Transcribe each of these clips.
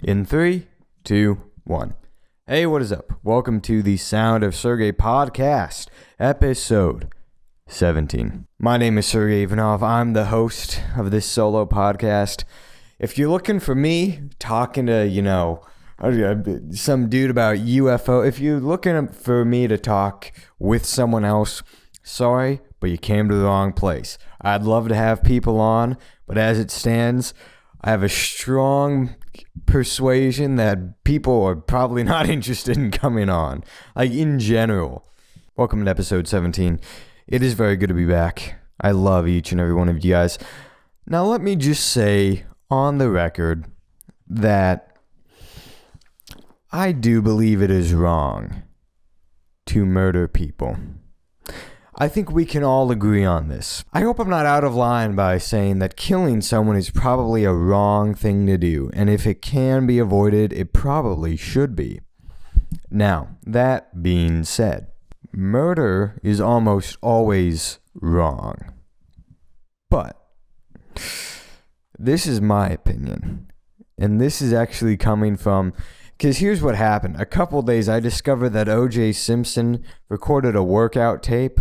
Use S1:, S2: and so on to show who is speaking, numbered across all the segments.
S1: In 3, 2, 1. Hey, what is up? Welcome to the Sound of Sergey podcast, episode 17. My name is Sergey Ivanov. I'm the host of this solo podcast. If you're looking for me talking to, some dude about UFO, if you're looking for me to talk with someone else, sorry, but you came to the wrong place. I'd love to have people on, but as it stands, I have a strong persuasion that people are probably not interested in coming on, like in general. Welcome to episode 17. It is very good to be back. I love each and every one of you guys. Now let me just say on the record that I do believe it is wrong to murder people. I think we can all agree on this. I hope I'm not out of line by saying that killing someone is probably a wrong thing to do, and if it can be avoided, it probably should be. Now, that being said, murder is almost always wrong. But this is my opinion, and this is actually coming from... Because here's what happened. A couple days, I discovered that O.J. Simpson recorded a workout tape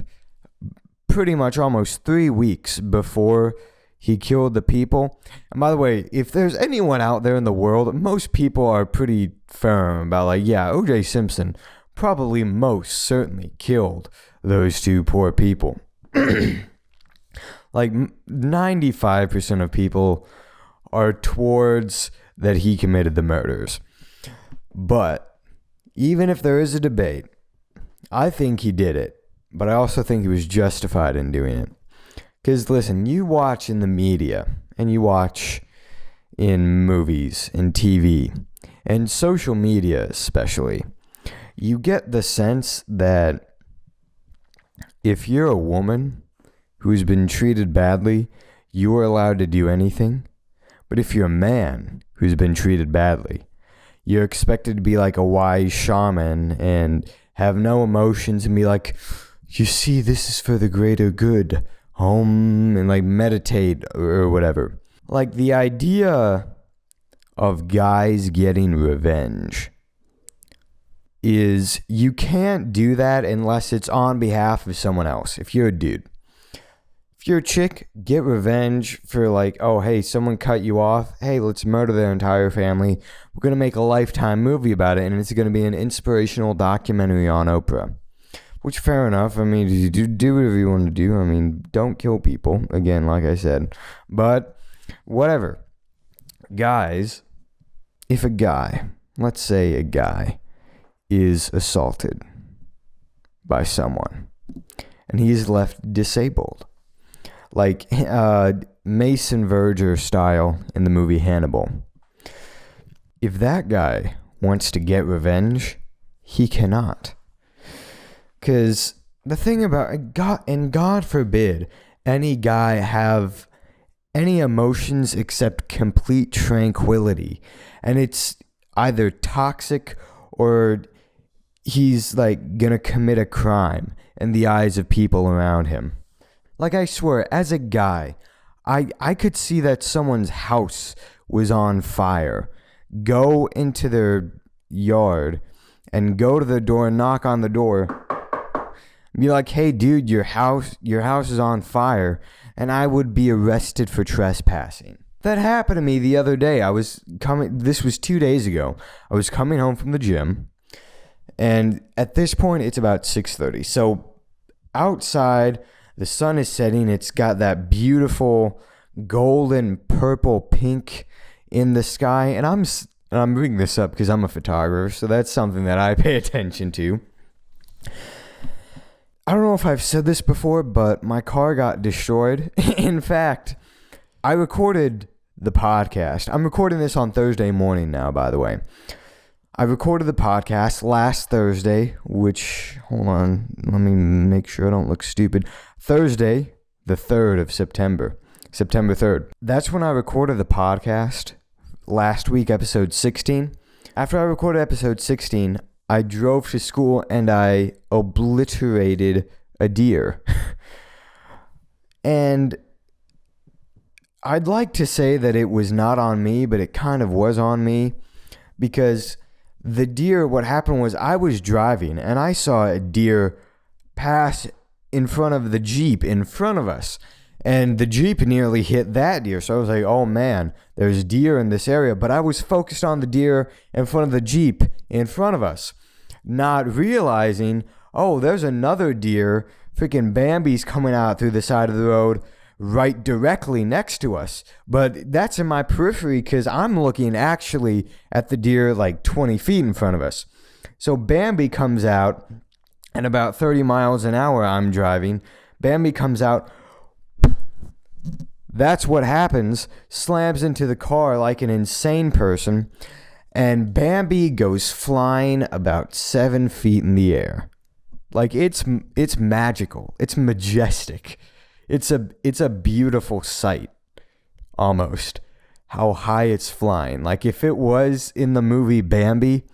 S1: pretty much almost 3 weeks before he killed the people. And by the way, if there's anyone out there in the world, most people are pretty firm about O.J. Simpson probably most certainly killed those two poor people. 95% of people are towards that he committed the murders. But even if there is a debate, I think he did it. But I also think he was justified in doing it. Because listen, you watch in the media, and you watch in movies, and TV, and social media especially, you get the sense that if you're a woman who's been treated badly, you are allowed to do anything. But if you're a man who's been treated badly, you're expected to be like a wise shaman and have no emotions and be like, you see, this is for the greater good, and meditate or whatever. Like the idea of guys getting revenge is you can't do that unless it's on behalf of someone else. If you're a dude. If you're a chick, get revenge for someone cut you off. Hey, let's murder their entire family. We're going to make a Lifetime movie about it, and it's going to be an inspirational documentary on Oprah. Which, fair enough. I mean, you do whatever you want to do. I mean, don't kill people. Again, like I said. But, whatever. Guys, if a guy, let's say a guy, is assaulted by someone, and he's left disabled, like Mason Verger style in the movie Hannibal. If that guy wants to get revenge, he cannot. Because the thing about God, and God forbid any guy have any emotions except complete tranquility. And it's either toxic or he's gonna commit a crime in the eyes of people around him. I swear, as a guy, I could see that someone's house was on fire. Go into their yard and go to the door and knock on the door. Be like, hey, dude, your house is on fire. And I would be arrested for trespassing. That happened to me the other day. This was 2 days ago. I was coming home from the gym. And at this point, it's about 6:30. So outside... the sun is setting. It's got that beautiful golden, purple, pink in the sky. And I'm bringing this up because I'm a photographer, so that's something that I pay attention to. I don't know if I've said this before, but my car got destroyed. In fact, I recorded the podcast. I'm recording this on Thursday morning now, by the way. I recorded the podcast last Thursday, which, hold on, let me make sure I don't look stupid. Thursday, the 3rd of September 3rd. That's when I recorded the podcast last week, episode 16. After I recorded episode 16, I drove to school and I obliterated a deer. And I'd like to say that it was not on me, but it kind of was on me. because the deer, what happened was I was driving and I saw a deer pass in front of the Jeep in front of us. And the Jeep nearly hit that deer. So I was like, oh man, there's deer in this area. But I was focused on the deer in front of the Jeep in front of us, not realizing, oh, there's another deer. Freaking Bambi's coming out through the side of the road right directly next to us. But that's in my periphery because I'm looking actually at the deer like 20 feet in front of us. So Bambi comes out, and about 30 miles an hour I'm driving. Bambi comes out. That's what happens. Slams into the car like an insane person. And Bambi goes flying about 7 feet in the air. Like it's magical. It's majestic. It's a beautiful sight. Almost. How high it's flying. Like if it was in the movie Bambi,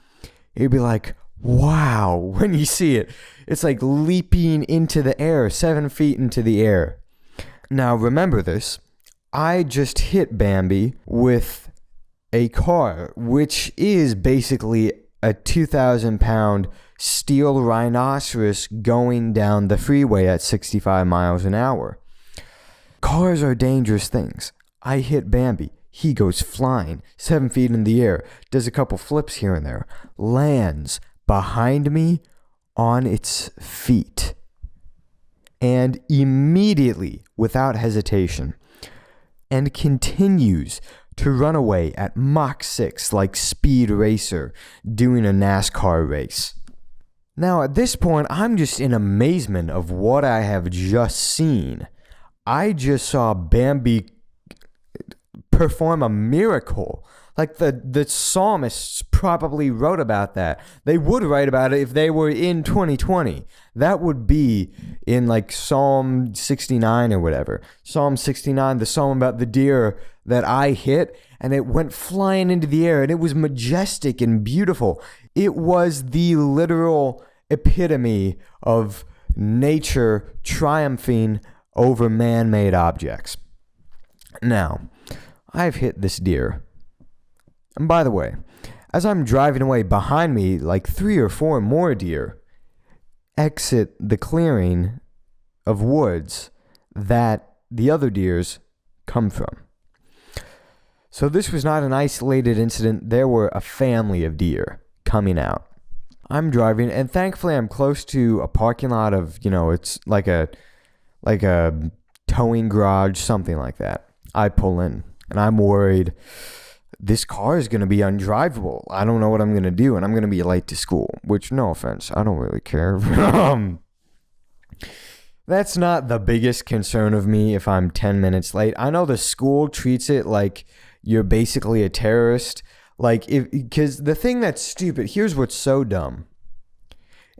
S1: it'd be like, wow. When you see it, it's like leaping into the air, 7 feet into the air. Now remember this. I just hit Bambi with a car, which is basically a 2,000-pound steel rhinoceros going down the freeway at 65 miles an hour. Cars are dangerous things. I hit Bambi. He goes flying 7 feet in the air, does a couple flips here and there, lands behind me on its feet, and immediately, without hesitation, and continues to run away at Mach 6 like Speed Racer doing a NASCAR race. Now at this point, I'm just in amazement of what I have just seen. I just saw Bambi perform a miracle. Like the psalmists probably wrote about that. They would write about it if they were in 2020. That would be in like Psalm 69 or whatever. Psalm 69, the psalm about the deer that I hit, and it went flying into the air, and it was majestic and beautiful. It was the literal epitome of nature triumphing over man-made objects. Now, I've hit this deer. And by the way, as I'm driving away behind me, like 3 or 4 more deer exit the clearing of woods that the other deers come from. So this was not an isolated incident. There were a family of deer coming out. I'm driving, and thankfully I'm close to a parking lot of, it's like a towing garage, something like that. I pull in, and I'm worried this car is going to be undrivable. I don't know what I'm going to do, and I'm going to be late to school, which, no offense, I don't really care. That's not the biggest concern of me if I'm 10 minutes late. I know the school treats it like you're basically a terrorist. Because the thing that's stupid, here's what's so dumb.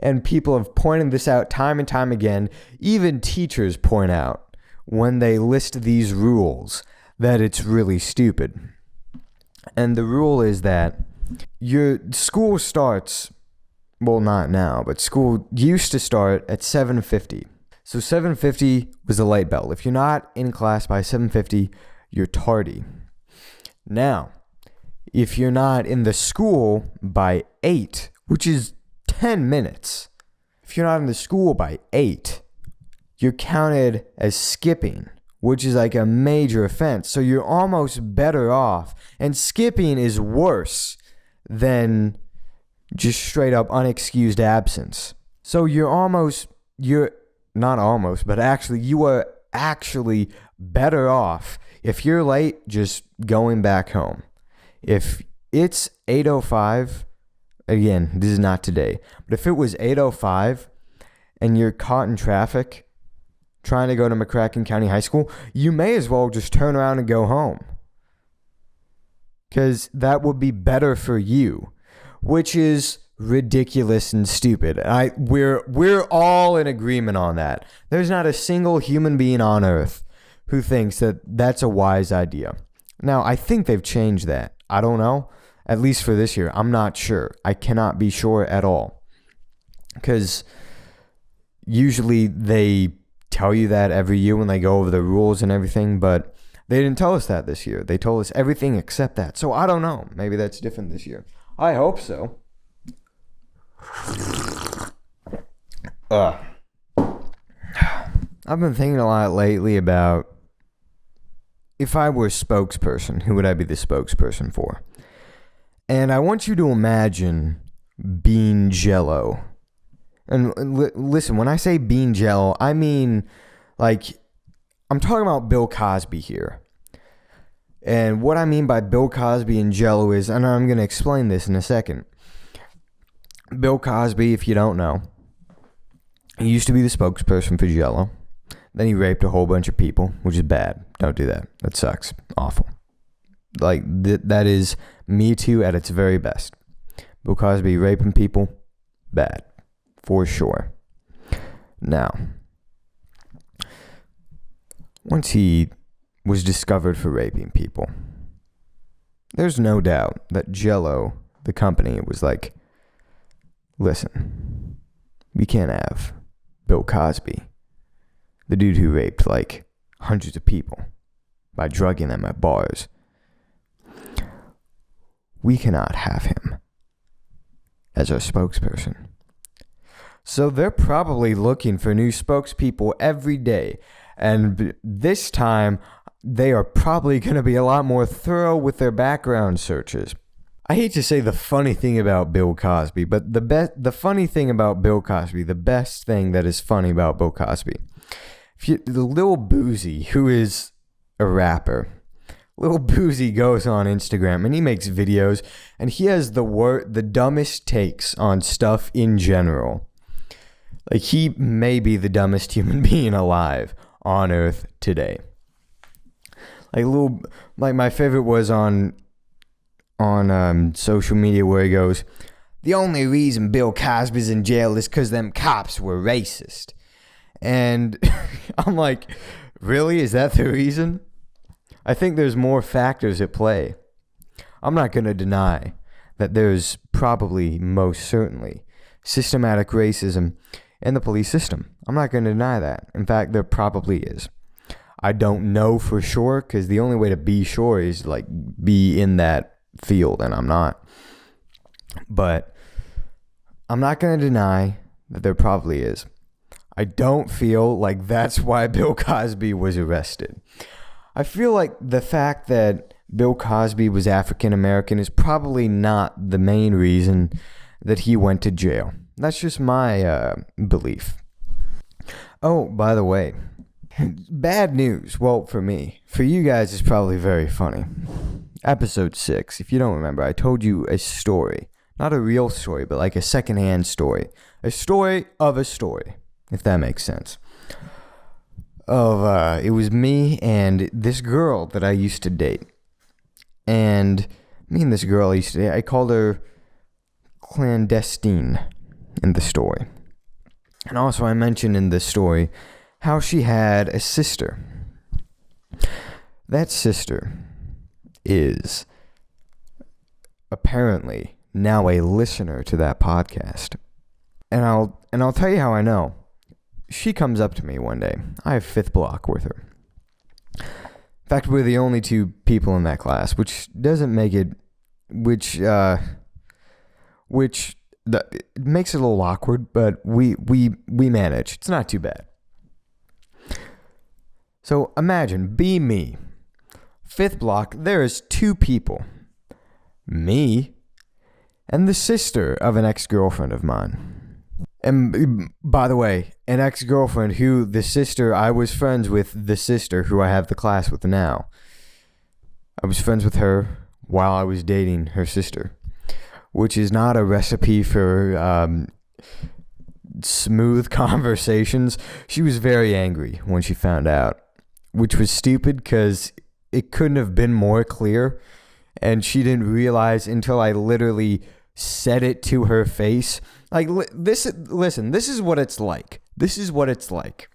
S1: And people have pointed this out time and time again. Even teachers point out when they list these rules that it's really stupid. And the rule is that your school starts, well, not now, but school used to start at 7:50. So 7:50 was the light bell. If you're not in class by 7:50, you're tardy. Now, if you're not in the school by 8, which is 10 minutes, if you're not in the school by 8, you're counted as skipping, which is like a major offense. So you're almost better off. And skipping is worse than just straight up unexcused absence. So you are actually better off if you're late just going back home. If it's 8:05, again, this is not today, but if it was 8:05 and you're caught in traffic trying to go to McCracken County High School, you may as well just turn around and go home. Because that would be better for you, which is ridiculous and stupid. We're all in agreement on that. There's not a single human being on earth who thinks that that's a wise idea. Now, I think they've changed that. I don't know. At least for this year. I'm not sure. I cannot be sure at all. Because usually they tell you that every year when they go over the rules and everything, but they didn't tell us that this year. They told us everything except that. So I don't know. Maybe that's different this year. I hope so. I've been thinking a lot lately about if I were a spokesperson, who would I be the spokesperson for? And I want you to imagine being Jello. And listen, when I say being Jello, I mean, like, I'm talking about Bill Cosby here. And what I mean by Bill Cosby and Jello is, and I'm going to explain this in a second. Bill Cosby, if you don't know, he used to be the spokesperson for Jello. Then he raped a whole bunch of people, which is bad. Don't do that. That sucks. Awful. Like, that is Me Too at its very best. Bill Cosby raping people, bad. For sure. Now, once he was discovered for raping people, there's no doubt that Jello, the company, was like, listen, we can't have Bill Cosby, the dude who raped like hundreds of people by drugging them at bars. We cannot have him as our spokesperson. So they're probably looking for new spokespeople every day. And this time, they are probably going to be a lot more thorough with their background searches. I hate to say the funny thing about Bill Cosby, but the funny thing about Bill Cosby, the best thing that is funny about Bill Cosby, the Lil Boozy, who is a rapper, Lil Boozy goes on Instagram and he makes videos and he has the dumbest takes on stuff in general. Like, he may be the dumbest human being alive on Earth today. Like my favorite was on social media where he goes, the only reason Bill Cosby's in jail is because them cops were racist. And I'm like, really? Is that the reason? I think there's more factors at play. I'm not going to deny that there's probably, most certainly, systematic racism in the police system. I'm not going to deny that. In fact, there probably is. I don't know for sure, because the only way to be sure is like be in that field, and I'm not. But I'm not going to deny that there probably is. I don't feel like that's why Bill Cosby was arrested. I feel like the fact that Bill Cosby was African American is probably not the main reason that he went to jail. That's just my belief. Oh, by the way, bad news. Well, for me. For you guys, it's probably very funny. Episode 6, if you don't remember, I told you a story. Not a real story, but like a secondhand story. A story of a story, if that makes sense. It was me and this girl that I used to date. And me and this girl I used to date, I called her clandestine in the story. And also I mentioned in the story how she had a sister. That sister is apparently now a listener to that podcast. And I'll tell you how I know. She comes up to me one day. I have fifth block with her. In fact, we're the only two people in that class, which doesn't make it, it makes it a little awkward, but we manage. It's not too bad. So imagine, be me. Fifth block, there is two people. Me and the sister of an ex-girlfriend of mine. And by the way, an ex-girlfriend who I was friends with the sister who I have the class with now. I was friends with her while I was dating her sister, which is not a recipe for smooth conversations. She was very angry when she found out, which was stupid because it couldn't have been more clear. And she didn't realize until I literally said it to her face. Like, listen, this is what it's like. This is what it's like.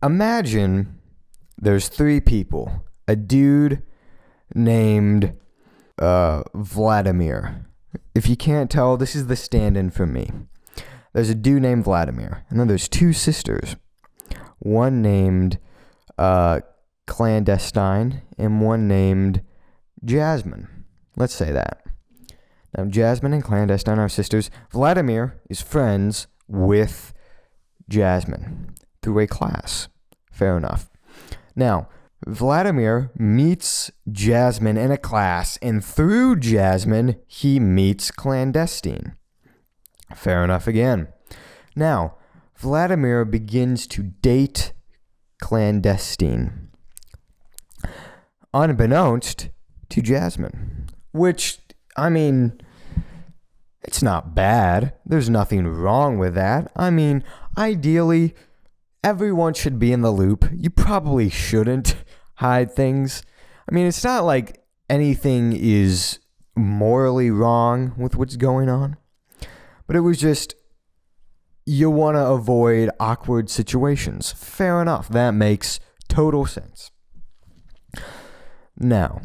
S1: Imagine there's three people. A dude named Vladimir. If you can't tell, this is the stand-in for me. There's a dude named Vladimir. And then there's two sisters. One named Clandestine and one named Jasmine. Let's say that. Now, Jasmine and Clandestine are sisters. Vladimir is friends with Jasmine through a class. Fair enough. Now, Vladimir meets Jasmine in a class, and through Jasmine, he meets Clandestine. Fair enough again. Now, Vladimir begins to date Clandestine, unbeknownst to Jasmine, which, I mean, it's not bad. There's nothing wrong with that. I mean, ideally, everyone should be in the loop. You probably shouldn't hide things. I mean, it's not like anything is morally wrong with what's going on, but it was just, you want to avoid awkward situations. Fair enough. That makes total sense. Now,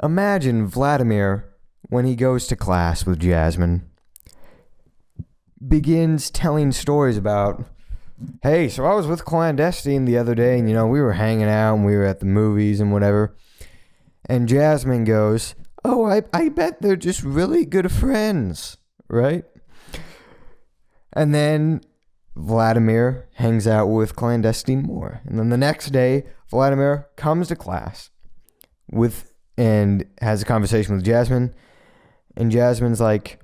S1: imagine Vladimir, when he goes to class with Jasmine, begins telling stories about, hey, so I was with Clandestine the other day, and, we were hanging out, and we were at the movies and whatever. And Jasmine goes, oh, I bet they're just really good friends, right? And then Vladimir hangs out with Clandestine more. And then the next day, Vladimir comes to class and has a conversation with Jasmine. And Jasmine's like,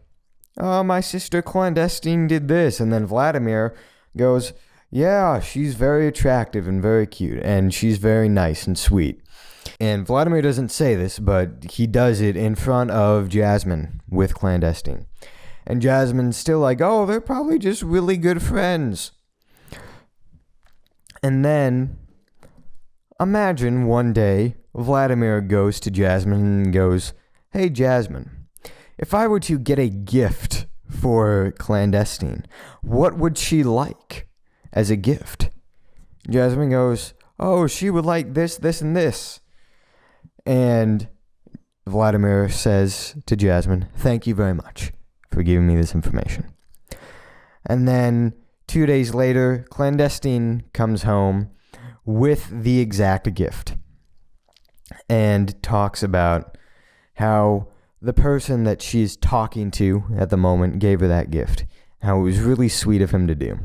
S1: oh, my sister Clandestine did this. And then Vladimir goes, yeah, she's very attractive and very cute. And she's very nice and sweet. And Vladimir doesn't say this, but he does it in front of Jasmine with Clandestine. And Jasmine's still like, oh, they're probably just really good friends. And then, imagine one day, Vladimir goes to Jasmine and goes, hey, Jasmine, if I were to get a gift for Clandestine, what would she like as a gift? Jasmine goes, oh, she would like this, this, and this. And Vladimir says to Jasmine, thank you very much for giving me this information. And then 2 days later, Clandestine comes home with the exact gift and talks about how the person that she's talking to at the moment gave her that gift, how it was really sweet of him to do.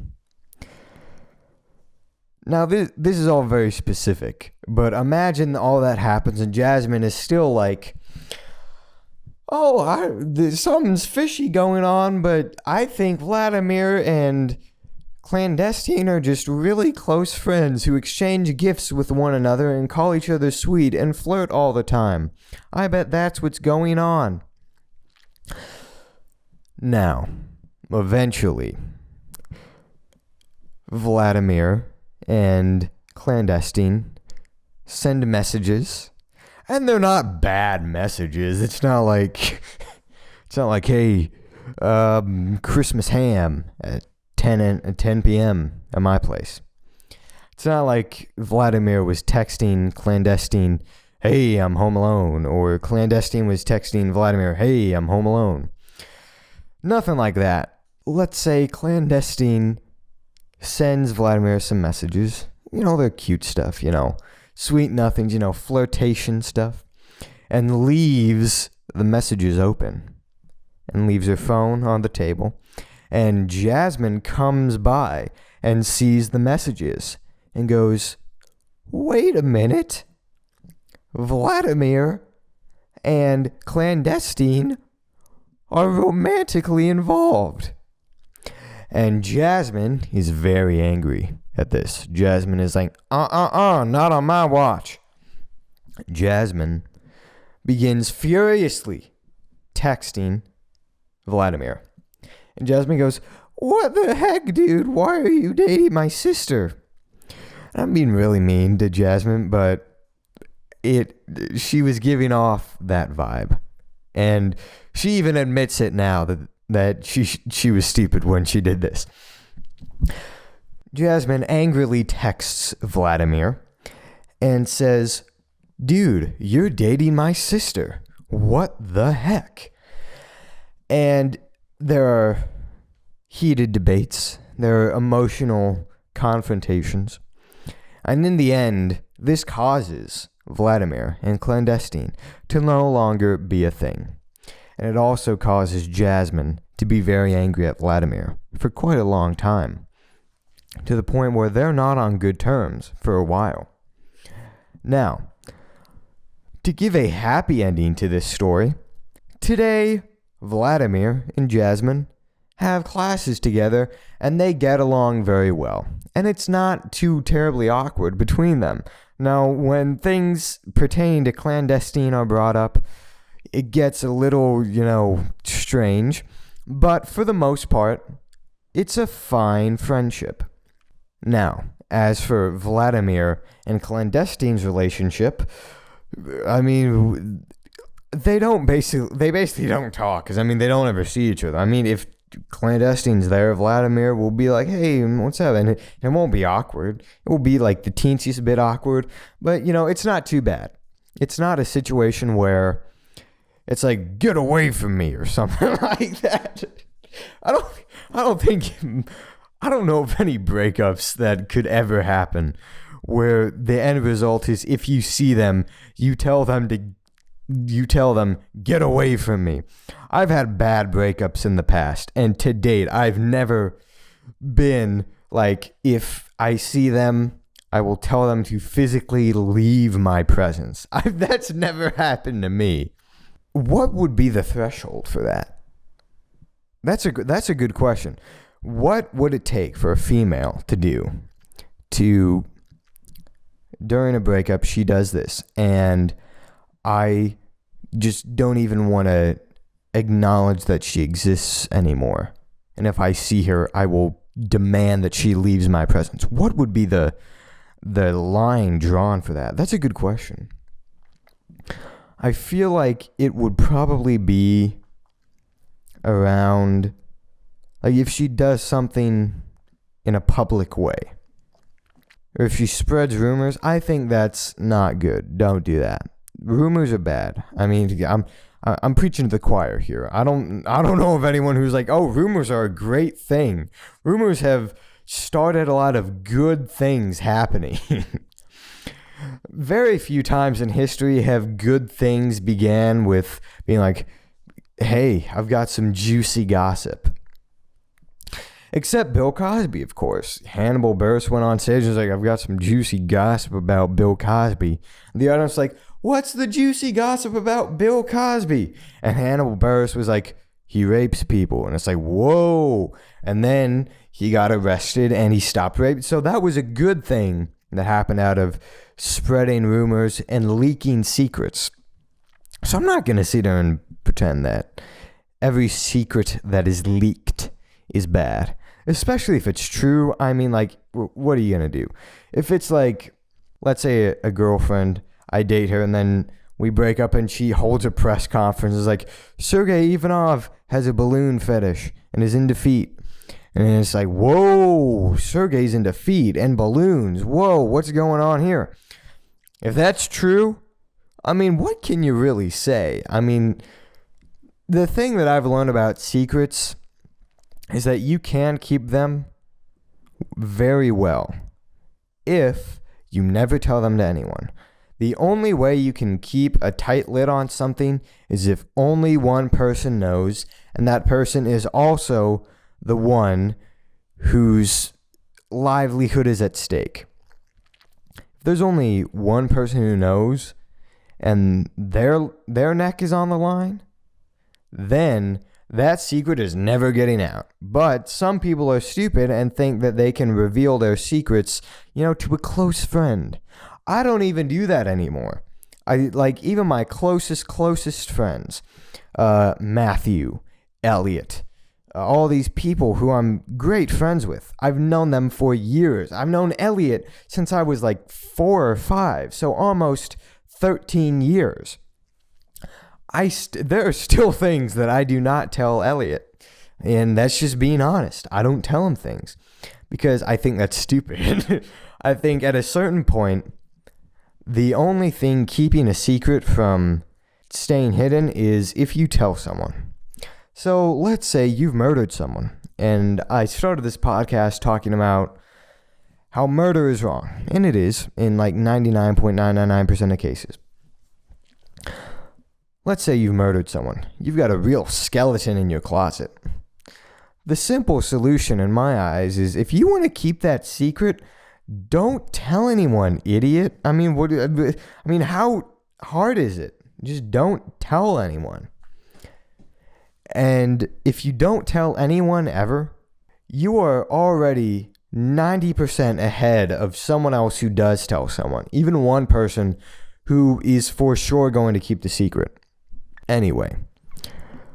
S1: Now, this is all very specific, but imagine all that happens and Jasmine is still like, oh, something's fishy going on, but I think Vladimir and Clandestine are just really close friends who exchange gifts with one another and call each other sweet and flirt all the time. I bet that's what's going on. Now, eventually, Vladimir and Clandestine send messages. And they're not bad messages. It's not like, hey, Christmas ham at 10 p.m. at my place. It's not like Vladimir was texting Clandestine, hey, I'm home alone. Or Clandestine was texting Vladimir, hey, I'm home alone. Nothing like that. Let's say Clandestine sends Vladimir some messages. They're cute stuff, sweet nothings, flirtation stuff, and leaves the messages open and leaves her phone on the table. And Jasmine comes by and sees the messages and goes, wait a minute, Vladimir and Clandestine are romantically involved. And Jasmine is very angry at this. Jasmine is like, not on my watch. Jasmine begins furiously texting Vladimir. And Jasmine goes, what the heck, dude? Why are you dating my sister? I'm being really mean to Jasmine, but she was giving off that vibe. And she even admits it now that she was stupid when she did this. Jasmine angrily texts Vladimir and says, dude, you're dating my sister. What the heck? And there are heated debates. There are emotional confrontations. And in the end, this causes Vladimir and Clandestine to no longer be a thing. and it also causes Jasmine to be very angry at Vladimir for quite a long time, to the point where they're not on good terms for a while. Now, to give a happy ending to this story, today Vladimir and Jasmine have classes together and they get along very well. And it's not too terribly awkward between them. Now, when things pertaining to clandestine are brought up, it gets a little, strange. But for the most part, it's a fine friendship. Now, as for Vladimir and clandestine's relationship, I mean, they basically don't talk, because, they don't ever see each other. If clandestine's there, Vladimir will be like, hey, what's up? And it won't be awkward. It will be like the teensiest bit awkward, but, it's not too bad. It's not a situation where it's like, get away from me or something like that. I don't know of any breakups that could ever happen where the end result is, if you see them, you tell them, get away from me. I've had bad breakups in the past, and to date, I've never been like, if I see them, I will tell them to physically leave my presence. That's never happened to me. What would be the threshold for that? That's a good question. What would it take for a female to do during a breakup, she does this, and I just don't even want to acknowledge that she exists anymore. And if I see her, I will demand that she leaves my presence. What would be the line drawn for that? That's a good question. I feel like it would probably be around, like, if she does something in a public way, or if she spreads rumors. I think that's not good. Don't do that. Rumors are bad. I'm preaching to the choir here. I don't know of anyone who's like, oh, rumors are a great thing. Rumors have started a lot of good things happening. Very few times in history have good things began with being like, hey, I've got some juicy gossip. Except Bill Cosby, of course. Hannibal Buress went on stage and was like, I've got some juicy gossip about Bill Cosby. And the audience was like, what's the juicy gossip about Bill Cosby? And Hannibal Buress was like, he rapes people. And it's like, whoa. And then he got arrested and he stopped raping. So that was a good thing that happened out of spreading rumors and leaking secrets. So I'm not going to sit there and pretend that every secret that is leaked is bad, especially if it's true. What are you going to do? If it's like, let's say a girlfriend, I date her and then we break up and she holds a press conference and is like, Sergey Ivanov has a balloon fetish and is into feet. And it's like, whoa, Sergey's into feet and balloons. Whoa, what's going on here? If that's true, what can you really say? The thing that I've learned about secrets is that you can keep them very well if you never tell them to anyone. The only way you can keep a tight lid on something is if only one person knows, and that person is also the one whose livelihood is at stake. If there's only one person who knows and their neck is on the line, then that secret is never getting out. But some people are stupid and think that they can reveal their secrets, to a close friend. I don't even do that anymore. Even my closest friends, Matthew, Elliot, all these people who I'm great friends with. I've known them for years. I've known Elliot since I was like 4 or 5, so almost 13 years. There are still things that I do not tell Elliot, and that's just being honest. I don't tell him things because I think that's stupid. I think at a certain point, the only thing keeping a secret from staying hidden is if you tell someone. So let's say you've murdered someone, and I started this podcast talking about how murder is wrong, and it is in like 99.999% of cases. Let's say you've murdered someone. You've got a real skeleton in your closet. The simple solution in my eyes is if you want to keep that secret, don't tell anyone, idiot. I mean, how hard is it? Just don't tell anyone. And if you don't tell anyone ever, you are already 90% ahead of someone else who does tell someone, even one person who is for sure going to keep the secret. Anyway,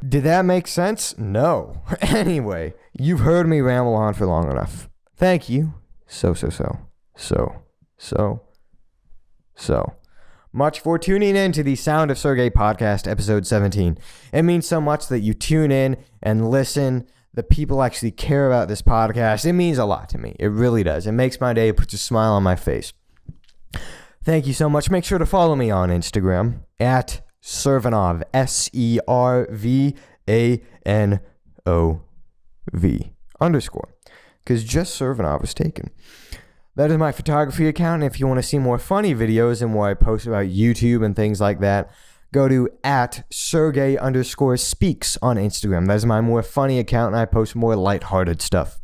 S1: did that make sense? No. Anyway, you've heard me ramble on for long enough. Thank you so much for tuning in to the Sound of Sergey podcast, episode 17. It means so much that you tune in and listen. The people actually care about this podcast. It means a lot to me. It really does. It makes my day. It puts a smile on my face. Thank you so much. Make sure to follow me on Instagram at Servanov, SERVANOV _ because just Servanov was taken. That is my photography account, and if you want to see more funny videos and where I post about YouTube and things like that, go to at Sergey _ speaks on Instagram. That is my more funny account, and I post more lighthearted stuff.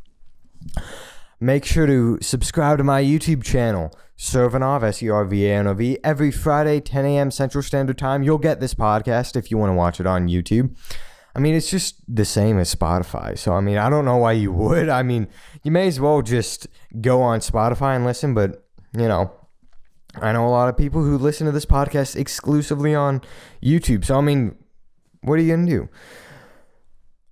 S1: Make sure to subscribe to my YouTube channel, Servanov, SERVANOV, every Friday, 10 a.m. Central Standard Time. You'll get this podcast if you want to watch it on YouTube. I mean, it's just the same as Spotify. So, I mean, I don't know why you would. I mean, you may as well just go on Spotify and listen. But, you know, I know a lot of people who listen to this podcast exclusively on YouTube. So, I mean, what are you going to do?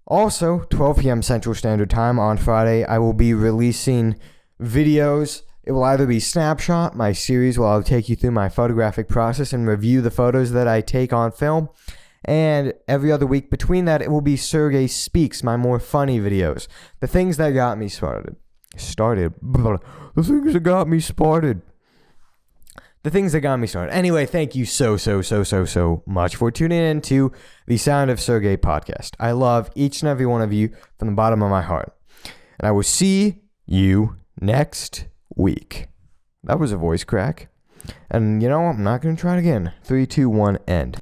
S1: Also, 12 p.m. Central Standard Time on Friday, I will be releasing videos. It will either be Snapshot, my series where I'll take you through my photographic process and review the photos that I take on film. And every other week between that, it will be Sergey Speaks, my more funny videos. The things that got me started. The things that got me started. The things that got me started. Anyway, thank you so much for tuning in to the Sound of Sergey podcast. I love each and every one of you from the bottom of my heart. And I will see you next week. That was a voice crack. And you know, I'm not going to try it again. 3, 2, 1, end.